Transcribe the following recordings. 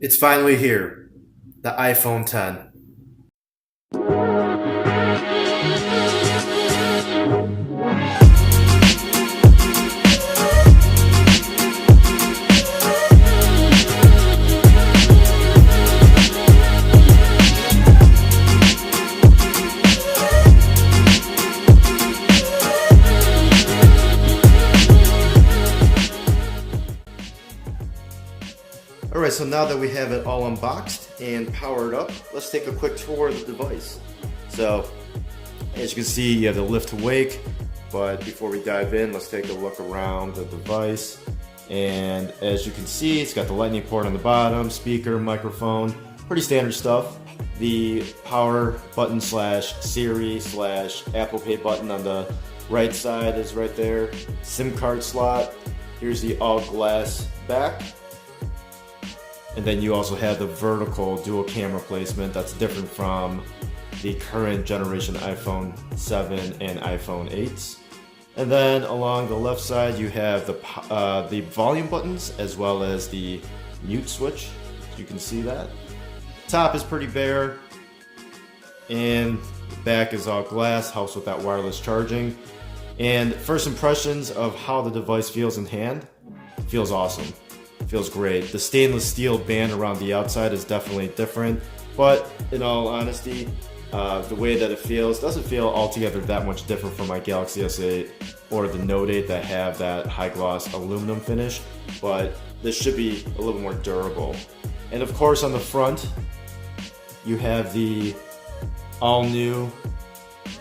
It's finally here, the iPhone 10. Alright, so now that we have it all unboxed and powered up, let's take a quick tour of the device. So, as you can see, you have the lift to wake, but before we dive in, let's take a look around the device. And as you can see, it's got the lightning port on the bottom, speaker, microphone, pretty standard stuff. The power button slash Siri slash Apple Pay button on the right side is right there. SIM card slot. Here's the all glass back. And then you also have the vertical dual camera placement that's different from the current generation iPhone 7 and iPhone 8s. And then along the left side you have the volume buttons as well as the mute switch. You can see that. Top is pretty bare, and the back is all glass, helps with that wireless charging. And first impressions of how the device feels in hand, feels awesome. Feels great. The stainless steel band around the outside is definitely different, but in all honesty, the way that it feels doesn't feel altogether that much different from my Galaxy S8 or the Note 8 that have that high gloss aluminum finish, but this should be a little more durable. And of course on the front, you have the all new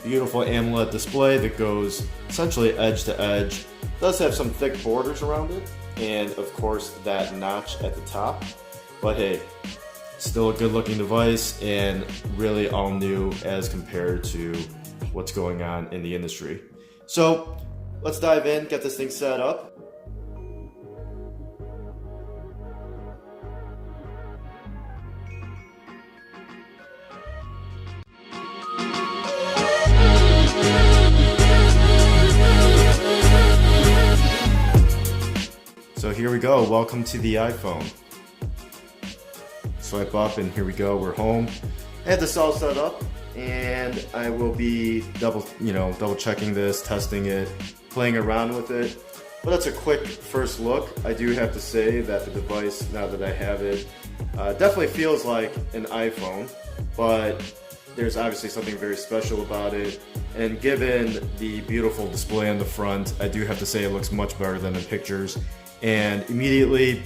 beautiful AMOLED display that goes essentially edge to edge. It does have some thick borders around it, and of course that notch at the top, but hey, still a good looking device and really all new as compared to what's going on in the industry. So let's dive in, get this thing set up. So here we go, welcome to the iPhone. Swipe up and here we go, we're home. I had this all set up and I will be double checking this, testing it, playing around with it. But that's a quick first look. I do have to say that the device, now that I have it, definitely feels like an iPhone, but there's obviously something very special about it. And given the beautiful display on the front, I do have to say it looks much better than in pictures. And immediately,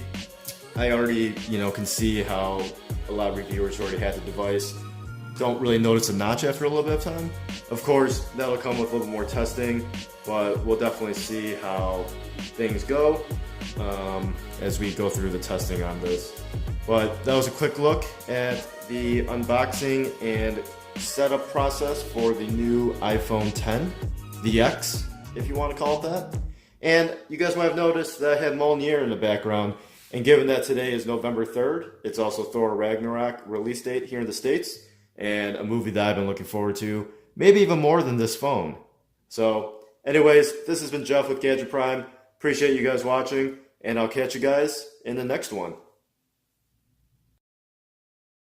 I already, can see how a lot of reviewers already had the device. Don't really notice a notch after a little bit of time. Of course, that'll come with a little more testing, but we'll definitely see how things go as we go through the testing on this. But that was a quick look at the unboxing and setup process for the new iPhone 10, the X, if you want to call it that. And you guys might have noticed that I had Mjolnir in the background, and given that today is November 3rd, it's also Thor Ragnarok release date here in the States, and a movie that I've been looking forward to, maybe even more than this phone. So, anyways, this has been Jeff with Gadget Prime. Appreciate you guys watching, and I'll catch you guys in the next one.